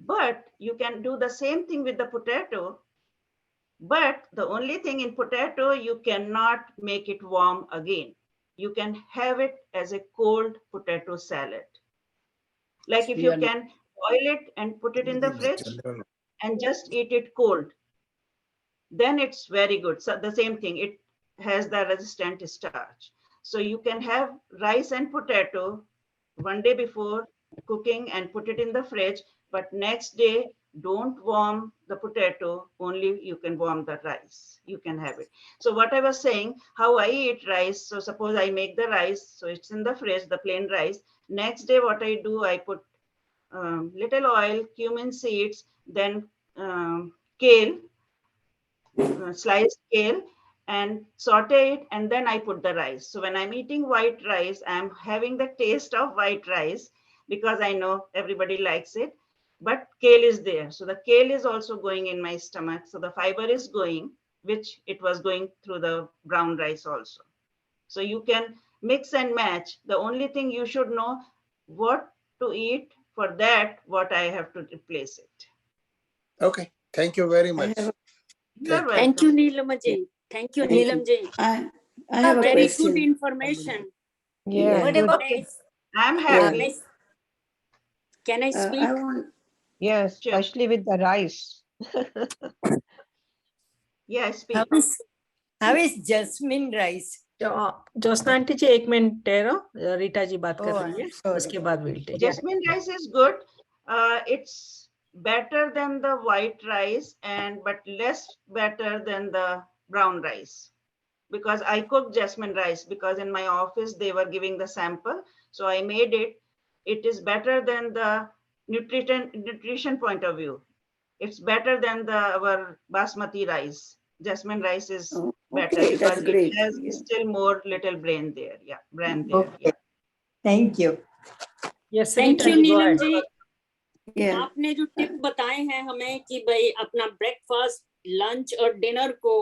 But you can do the same thing with the potato. But the only thing in potato, you cannot make it warm again. You can have it as a cold potato salad. Like if you can boil it and put it in the fridge and just eat it cold, then it's very good. So the same thing, it has the resistant starch. So you can have rice and potato 1 day before cooking and put it in the fridge, but next day, don't warm the potato, only you can warm the rice. You can have it. So what I was saying, how I eat rice. So suppose I make the rice, so it's in the fridge, the plain rice. Next day, what I do, I put little oil, cumin seeds, then kale, sliced kale, and saute it, and then I put the rice. So when I'm eating white rice, I'm having the taste of white rice because I know everybody likes it, but kale is there. So the kale is also going in my stomach. So the fiber is going. which it was going through the brown rice also. So you can mix and match. The only thing you should know what to eat. For that, what I have to replace it. Okay, thank you very I much. have, You're welcome. Thank you, Neelam ji. Thank you, thank Neelam ji. I have a Very good question. information. Yeah, Yeah. good. Okay, I'm Can happy. I, can I speak? I want, Yes, Sure. especially with the rice. Yeah, speak. how is jasmine rice? Jyotsna aunty ji 1 minute ठहरो, रीटा जी बात कर Oh, रही है, sorry. उसके बाद we'll take. Jasmine rice is good. It's better than the white rice and but less better than the brown rice. Because I cooked jasmine rice because in my office they were giving the sample. So I made it. It is better than the nutrition point of view. It's better than our basmati rice. Jasmine rice is oh, better okay, because that's great. it has Yeah. still more little brain there. Yeah, bran there. Okay. Yeah. Thank you. Yes, Thank Rita you, ji, go Neelam ahead. Ji. Yeah. आपने जो tip बताए हैं हमें कि भाई अपना breakfast, lunch और dinner को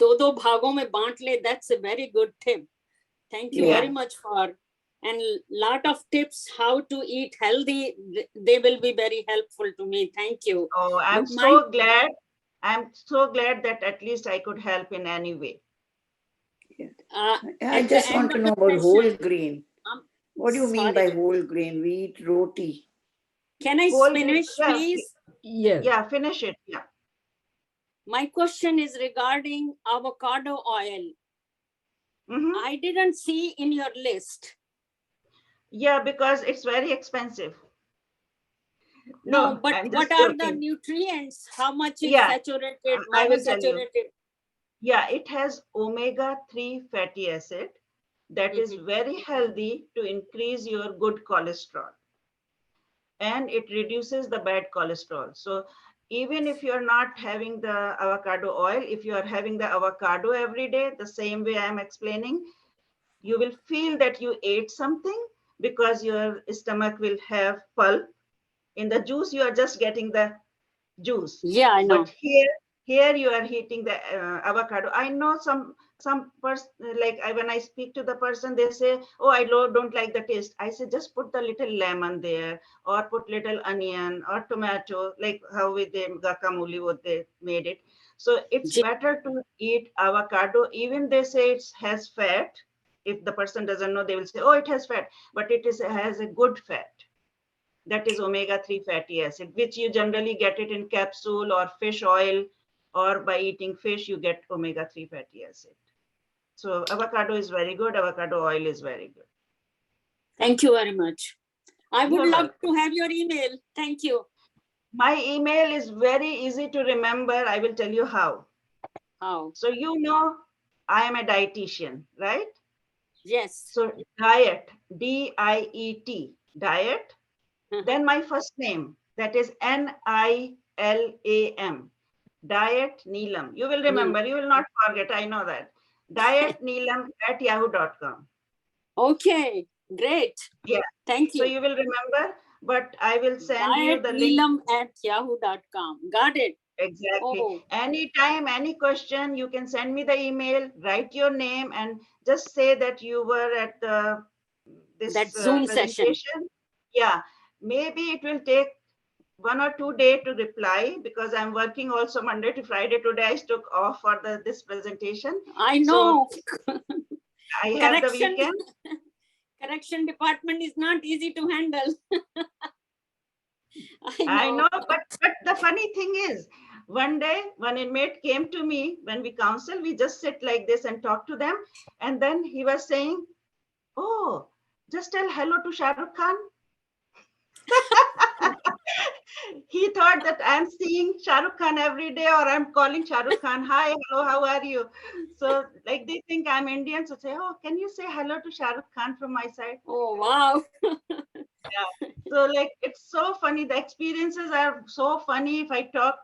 2-2 भागों में बांट ले, that's a very good tip. Thank you Yeah. very much for, and lot of tips how to eat healthy. They will be very helpful to me. Thank you. Oh, I'm But so glad. I'm so glad that at least I could help in any way. uh, I at the just want end to of know the about whole session, grain. um, What do you mean sorry. by whole grain? We eat roti. Can I Whole grain, finish, yeah, please? Yes. Yeah, finish it. Yeah. My question is regarding avocado oil. Mhm. I didn't see in your list. Yeah, because it's very expensive. No, but I'm what just are the joking. nutrients? How much is Yeah, saturated, I will tell you. monounsaturated? Yeah, it has omega-3 fatty acid that is very healthy to increase your good cholesterol. And it reduces the bad cholesterol. So even if you're not having the avocado oil, if you are having the avocado every day, the same way I'm explaining, you will feel that you ate something because your stomach will have pulp. In the juice, you are just getting the juice. Yeah, I know. But here you are heating the avocado. I know some person, like when I speak to the person, they say, oh, I don't like the taste. I say, just put the little lemon there or put little onion or tomato, like how with the guacamole, what they made it. So it's better to eat avocado. Even they say it has fat. If the person doesn't know, they will say, oh, it has fat, but it has a good fat. That is omega-3 fatty acid, which you generally get it in capsule or fish oil, or by eating fish, you get omega-3 fatty acid. So avocado is very good. Avocado oil is very good. Thank you very much. I would You're love welcome. to have your email. Thank you. My email is very easy to remember. I will tell you how. How? So you know, I am a dietitian, right? Yes. So diet, D-I-E-T, diet. Then my first name, that is Nilam, Diet Nilam. You will remember, you will not forget, I know that. Diet Nilam at yahoo.com. Okay, great. Yeah. Thank you. So you will remember, but I will send you the link. Nilam at yahoo.com. Got it. Exactly. Oh. Anytime, any question, you can send me the email, write your name, and just say that you were at this Zoom session. presentation. Yeah, maybe it will take 1 or 2 days to reply because I'm working also Monday to Friday. Today I took off for this presentation. I know. So I have the weekend. Correction department is not easy to handle. I know, but the funny thing is, one day one inmate came to me when we counsel, we just sit like this and talk to them. And then he was saying, oh, just tell hello to Shah Rukh Khan. He thought that I'm seeing Shah Rukh Khan every day or I'm calling Shah Rukh Khan, hi, hello, how are you? So like they think I'm Indian. So say, oh, can you say hello to Shah Rukh Khan from my side? Oh, wow. Yeah. So like, it's so funny. The experiences are so funny. If I talk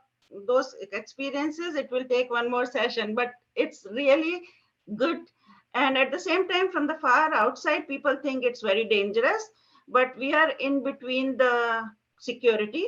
those experiences, it will take one more session, but it's really good. And at the same time, from the far outside, people think it's very dangerous, but we are in between the security.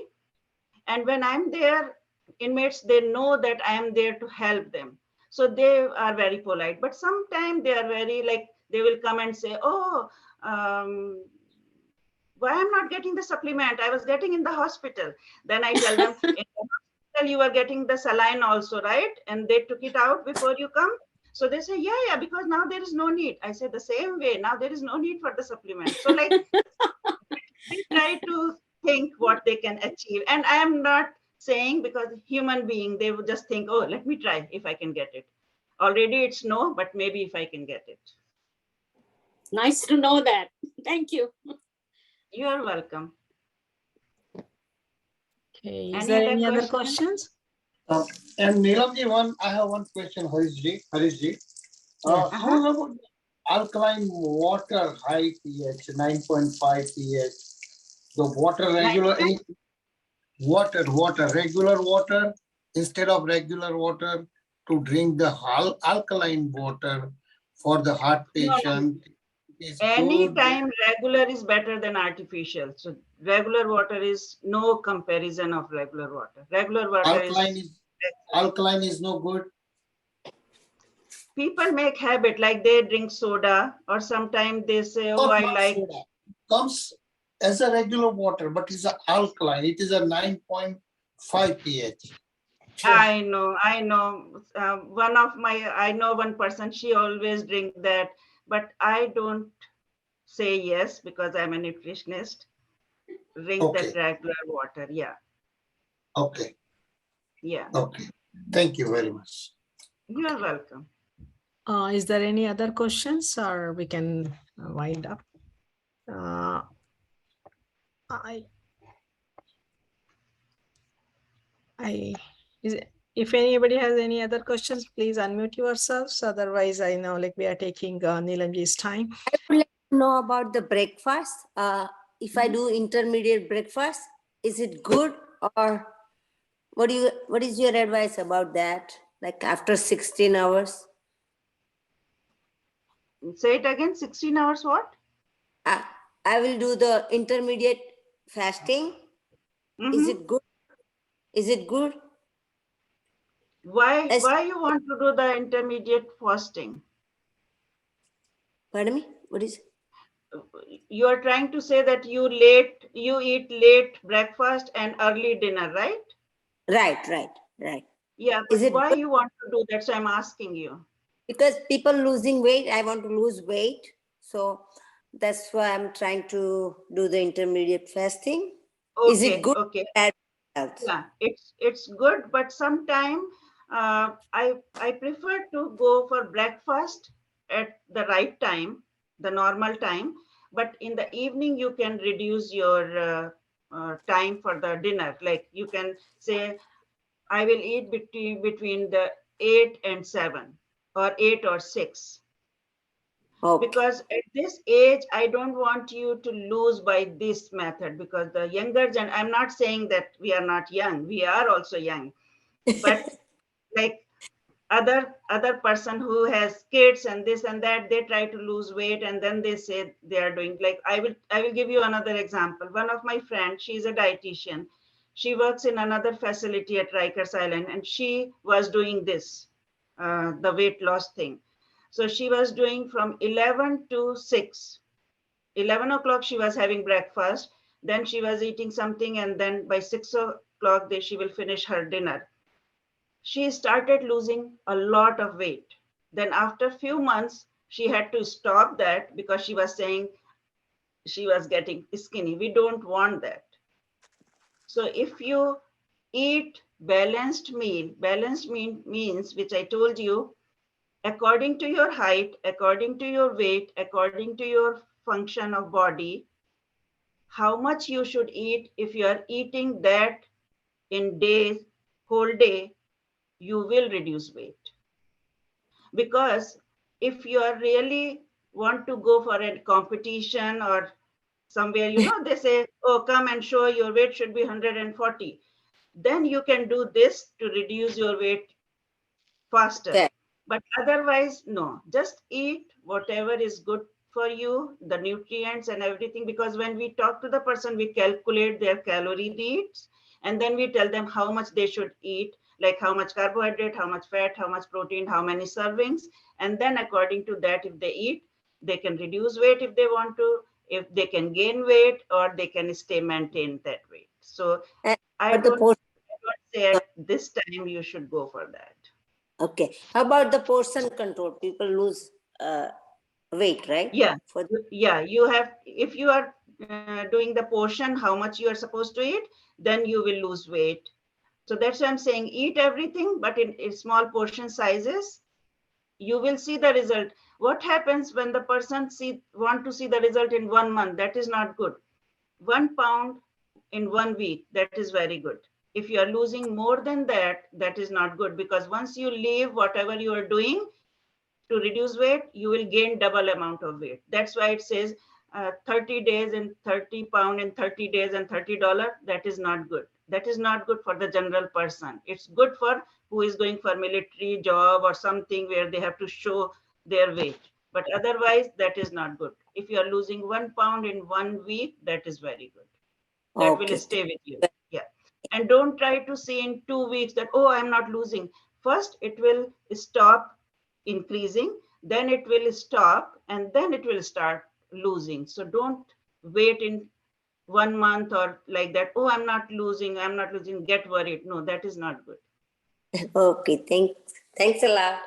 And when I'm there, inmates, they know that I am there to help them. So they are very polite, but sometimes they are very like, they will come and say, oh, why I'm not getting the supplement? I was getting in the hospital. Then I tell them, in the hospital you are getting the saline also, right? And they took it out before you come. So they say, yeah, because now there is no need. I say the same way, now there is no need for the supplement. So like, they try to think what they can achieve. And I am not saying, because human being, they would just think, oh, let me try if I can get it. Already it's no, but maybe if I can get it. Nice to know that. Thank you. You are welcome. Okay, is there any other questions? questions? And Nilamji, I have one question, Harishji. How about alkaline water, high pH, 9.5 pH? The water regular, regular water instead of regular water, to drink the alkaline water for the heart patient. Anytime regular is better than artificial. So regular water is no comparison of regular water. Regular water alkaline is no good. People make habit, like they drink soda, or sometimes they say, oh, I like. Soda comes as a regular water, but it's an alkaline. It is a 9.5 pH. I know. I know one person, she always drink that, but I don't say yes because I'm a nutritionist. Drink that regular water. Yeah. Okay. Yeah. Okay. Thank you very much. You are welcome. Is there any other questions, or we can wind up? If anybody has any other questions, please unmute yourselves. Otherwise, I know like we are taking Nilamji's time. I would like to know about the breakfast. If I do intermediate breakfast, is it good, or what is your advice about that? Like after 16 hours? Say it again, 16 hours what? I will do the intermediate fasting. Is it good? Is it good? Why you want to do the intermediate fasting? Pardon me? What is it? You are trying to say that you eat late breakfast and early dinner, right? Right. Yeah, but why you want to do that? So I'm asking you. Because people losing weight, I want to lose weight. So that's why I'm trying to do the intermediate fasting. Okay, is it good? Okay. Bad health? Yeah, it's good, but sometimes I prefer to go for breakfast at the right time, the normal time. But in the evening, you can reduce your time for the dinner. Like you can say, I will eat between the 8 and 7, or 8 or 6. Because at this age, I don't want you to lose by this method, because the younger gen, I'm not saying that we are not young, we are also young, but like other person who has kids and this and that, they try to lose weight and then they say they are doing, like I will give you another example. One of my friends, she's a dietitian. She works in another facility at Rikers Island, and she was doing this, the weight loss thing. So she was doing from 11 to 6. 11 o'clock, she was having breakfast. Then she was eating something. And then by 6 o'clock, she will finish her dinner. She started losing a lot of weight. Then after a few months, she had to stop that because she was saying she was getting skinny. We don't want that. So if you eat balanced meal means, which I told you, according to your height, according to your weight, according to your function of body, how much you should eat. If you are eating that in days, whole day, you will reduce weight. Because if you are really want to go for a competition or somewhere, they say, oh, come and show your weight should be 140. Then you can do this to reduce your weight faster. Okay. But otherwise, no, just eat whatever is good for you, the nutrients and everything. Because when we talk to the person, we calculate their calorie needs, and then we tell them how much they should eat. like how much carbohydrate, how much fat, how much protein, how many servings. And then according to that, if they eat, they can reduce weight if they want to, if they can gain weight, or they can stay maintain that weight. So I But the don't say at this time you should go for that. Okay. How about the portion control? People lose weight, right? Yeah. For Yeah, you have, if you are doing the portion, how much you are supposed to eat, then you will lose weight. So that's why I'm saying eat everything, but in small portion sizes, you will see the result. What happens when the person want to see the result in 1 month? That is not good. 1 pound in 1 week, that is very good. If you are losing more than that, that is not good, because once you leave whatever you are doing to reduce weight, you will gain double amount of weight. That's why it says 30 days and 30 pound in 30 days and $30. That is not good. That is not good for the general person. It's good for who is going for military job or something where they have to show their weight. But otherwise, that is not good. If you are losing 1 pound in 1 week, that is very good. That will stay with you. Yeah. And don't try to see in 2 weeks that, oh, I'm not losing. First, it will stop increasing, then it will stop, and then it will start losing. So don't wait in 1 month or like that. Oh, I'm not losing, get worried. No, that is not good. Okay, thanks a lot.